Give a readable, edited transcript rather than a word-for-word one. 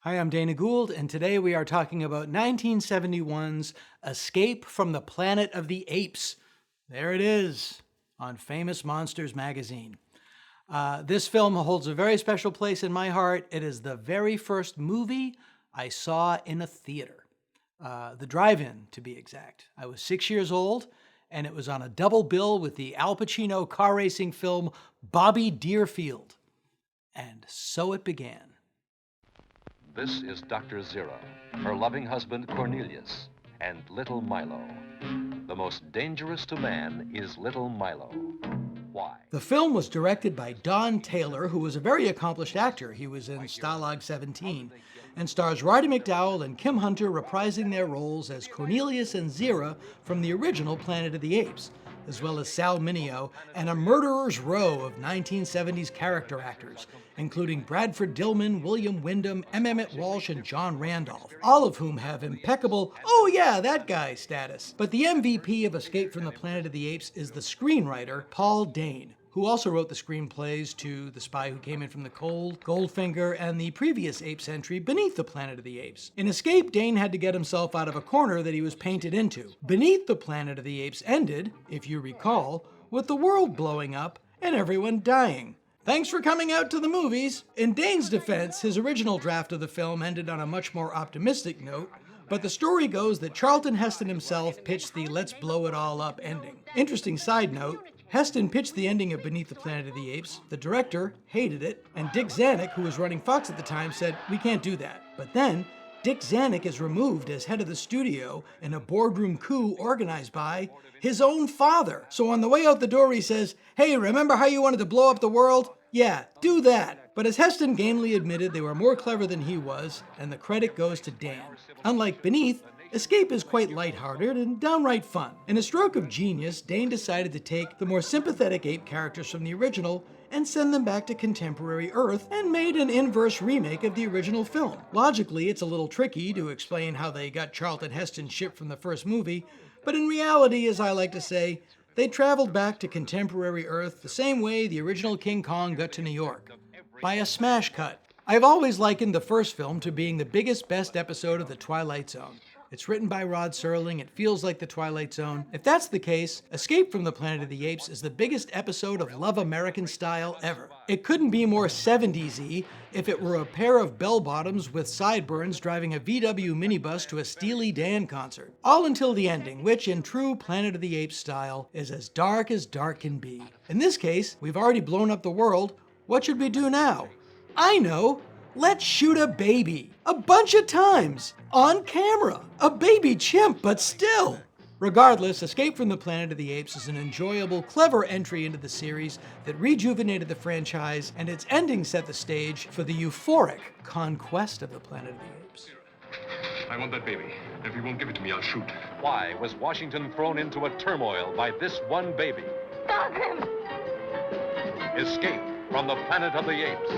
Hi, I'm Dana Gould, and today we are talking about 1971's Escape from the Planet of the Apes. There it is, on Famous Monsters magazine. This film holds a very special place in my heart. It is the very first movie I saw in a theater. The drive-in, to be exact. I was 6 years old, and it was on a double bill with the Al Pacino car racing film Bobby Deerfield. And so it began. This is Dr. Zira, her loving husband Cornelius, and little Milo. The most dangerous to man is little Milo. Why? The film was directed by Don Taylor, who was a very accomplished actor. He was in Stalag 17, and stars Roddy McDowell and Kim Hunter reprising their roles as Cornelius and Zira from the original Planet of the Apes, as well as Sal Mineo and a murderer's row of 1970s character actors, including Bradford, Dillman, William Wyndham, M. Emmett Walsh, and John Randolph, all of whom have impeccable, oh yeah, that guy status. But the MVP of Escape from the Planet of the Apes is the screenwriter, Paul Dehn, who also wrote the screenplays to The Spy Who Came in from the Cold, Goldfinger, and the previous Apes entry, Beneath the Planet of the Apes. In Escape, Dehn had to get himself out of a corner that he was painted into. Beneath the Planet of the Apes ended, if you recall, with the world blowing up and everyone dying. Thanks for coming out to the movies. In Dane's defense, his original draft of the film ended on a much more optimistic note, but the story goes that Charlton Heston himself pitched the let's blow it all up ending. Interesting side note, Heston pitched the ending of Beneath the Planet of the Apes, the director hated it, and Dick Zanuck, who was running Fox at the time, said, we can't do that. But then, Dick Zanuck is removed as head of the studio in a boardroom coup organized by his own father. So on the way out the door he says, hey, remember how you wanted to blow up the world? Yeah, do that. But as Heston gamely admitted, they were more clever than he was, and the credit goes to Dan. Unlike Beneath, Escape is quite lighthearted and downright fun. In a stroke of genius, Dehn decided to take the more sympathetic ape characters from the original and send them back to contemporary Earth and made an inverse remake of the original film. Logically, it's a little tricky to explain how they got Charlton Heston shipped from the first movie, but in reality, as I like to say, they traveled back to contemporary Earth the same way the original King Kong got to New York, by a smash cut. I've always likened the first film to being the biggest, best episode of The Twilight Zone. It's written by Rod Serling, it feels like The Twilight Zone. If that's the case, Escape from the Planet of the Apes is the biggest episode of Love American Style ever. It couldn't be more 70s-y if it were a pair of bell-bottoms with sideburns driving a VW minibus to a Steely Dan concert. All until the ending, which in true Planet of the Apes style is as dark can be. In this case, we've already blown up the world. What should we do now? I know! Let's shoot a baby. A bunch of times. On camera. A baby chimp, but still. Regardless, Escape from the Planet of the Apes is an enjoyable, clever entry into the series that rejuvenated the franchise, and its ending set the stage for the euphoric conquest of the Planet of the Apes. I want that baby. If he won't give it to me, I'll shoot. Why was Washington thrown into a turmoil by this one baby? Stop him! Escape from the Planet of the Apes.